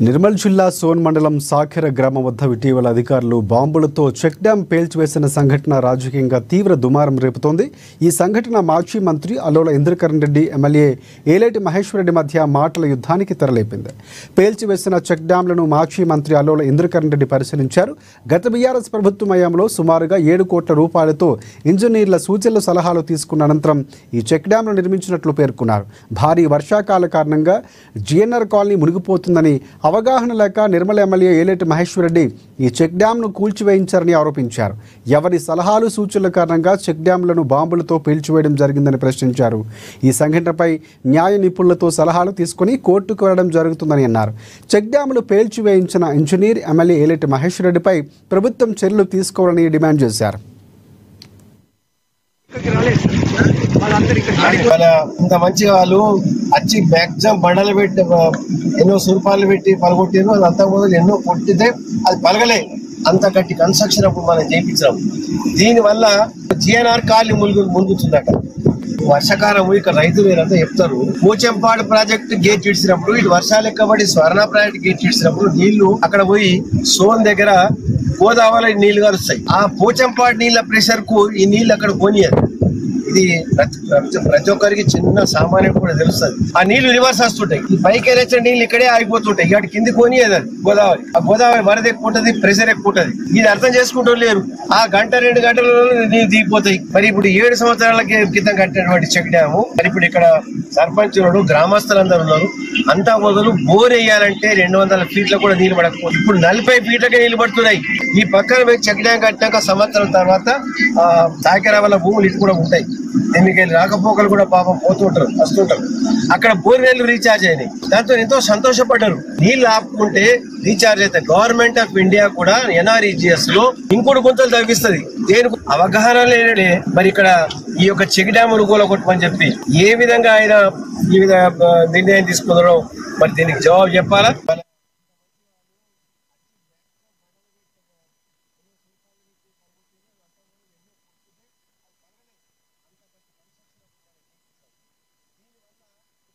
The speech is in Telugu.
నిర్మల్ జిల్లా సోన్ మండలం సాఖెర గ్రామం వద్ద ఇటీవల అధికారులు బాంబులతో చెక్ డ్యాం పేల్చివేసిన సంఘటన రాజకీయంగా తీవ్ర దుమారం రేపుతోంది. ఈ సంఘటన మాజీ మంత్రి అలోల ఇంద్రకరణ్ రెడ్డి, ఎమ్మెల్యే ఏలేటి మహేశ్వర్ రెడ్డి మధ్య మాటల యుద్ధానికి తెరలేపింది. పేల్చివేసిన చెక్ డ్యాంలను మాజీ మంత్రి అలోల ఇంద్రకరణ్ రెడ్డి పరిశీలించారు. గత బీఆర్ఎస్ ప్రభుత్వం హయాంలో సుమారుగా 7 కోట్ల రూపాయలతో ఇంజనీర్ల సూచనలు సలహాలు తీసుకున్న అనంతరం ఈ చెక్ డ్యాంను నిర్మించినట్లు పేర్కొన్నారు. భారీ వర్షాకాల కారణంగా జిఎన్ఆర్ కాలనీ మునిగిపోతుందని అవగాహన లేక నిర్మల్ ఎమ్మెల్యే ఏలేటి మహేశ్వర్ రెడ్డి ఈ చెక్ డ్యాంను కూల్చివేయించారని ఆరోపించారు. ఎవరి సలహాలు సూచనల కారణంగా చెక్ డ్యాంలను బాంబులతో పేల్చివేయడం జరిగిందని ప్రశ్నించారు. ఈ సంఘటనపై న్యాయ నిపుణులతో సలహాలు తీసుకుని కోర్టుకు వెళ్లడం జరుగుతుందని అన్నారు. చెక్ డ్యాంలు పేల్చివేయించిన ఇంజనీర్ ఎమ్మెల్యే ఏలేటి మహేశ్వర్ రెడ్డిపై ప్రభుత్వం చర్యలు తీసుకోవాలని డిమాండ్ చేశారు. ఇంత మంచిగా వాళ్ళు వచ్చి మ్యాక్సిమం బండలు పెట్టి ఎన్నో సురపాలు పెట్టి పలగొట్టారు. అది అంతా మొదలు ఎన్నో కొట్టితే అది పలగలే. అంత గట్టి కన్స్ట్రక్షన్ అప్పుడు మనం చేయించాం. దీనివల్ల జిఎన్ఆర్ కాలనీ మునుగుతుందట. వర్షాకాలం ఇక్కడ రైతులు వీరంతా చెప్తారు, పోచంపాడు ప్రాజెక్ట్ గేట్ ఇడిచినప్పుడు ఇటు వర్షాలు ఎక్కబడి స్వర్ణ ప్రాజెక్ట్ గేట్ ఇడిచినప్పుడు నీళ్లు అక్కడ పోయి సోన్ దగ్గర గోదావరి నీళ్లు కలుస్తాయి. ఆ పోచంపాడు నీళ్ల ప్రెషర్ కు ఈ నీళ్లు అక్కడ పోనీయదు. ఇది ప్రతి ఒక్కరికి చిన్న సామాన్యం కూడా తెలుస్తుంది. ఆ నీళ్లు రివర్స్ వస్తుంటాయి. ఈ పైకి వచ్చిన నీళ్లు ఇక్కడే ఆగిపోతుంటాయి. ఇక్కడ కింది పోనీయదు అది గోదావరి. ఆ గోదావరి వరద ఎక్కువ ఉంటుంది, ప్రెషర్ ఎక్కువ ఉంటుంది. ఇది అర్థం చేసుకుంటూ లేరు. ఆ గంట 2 గంటలలో నీళ్ళు దిగిపోతాయి. మరి ఇప్పుడు 7 సంవత్సరాల క్రితం కట్టినటువంటి చెక్ డ్యాము మరి ఇప్పుడు ఇక్కడ సర్పంచులు గ్రామస్తులందరూ ఉన్నారు. అంతా మొదలు బోర్ వేయాలంటే 200 ఫీట్ల కూడా నీళ్లు పడకపోతే ఇప్పుడు 40 ఫీట్లకే నీళ్లు పడుతున్నాయి. ఈ పక్కన చెక్ డ్యాం కట్టినాక సంవత్సరం తర్వాత సాకెర వల్ల భూములు ఇటు కూడా ఉంటాయి. దీనికి రాకపోకలు కూడా పాపం పోతుంటారు, వస్తుంటారు. అక్కడ బోర్ నీళ్లు రీఛార్జ్ అయినాయి. దాంతో ఎంతో సంతోషపడ్డారు. నీళ్లు ఆపుకుంటే రీఛార్జ్ అయితే గవర్నమెంట్ ఆఫ్ ఇండియా కూడా ఎన్ఆర్ఈజిఎస్ లో ఇంకోటి గుంతలు తగ్గిస్తుంది. దేనికి అవగాహన లేనే మరి ఇక్కడ ఈ యొక్క చెక్ డ్యాములు కూలగొట్టమని చెప్పి ఏ విధంగా ఆయన ఈ విధంగా నిర్ణయం తీసుకున్నారో మరి దీనికి జవాబు చెప్పాలా.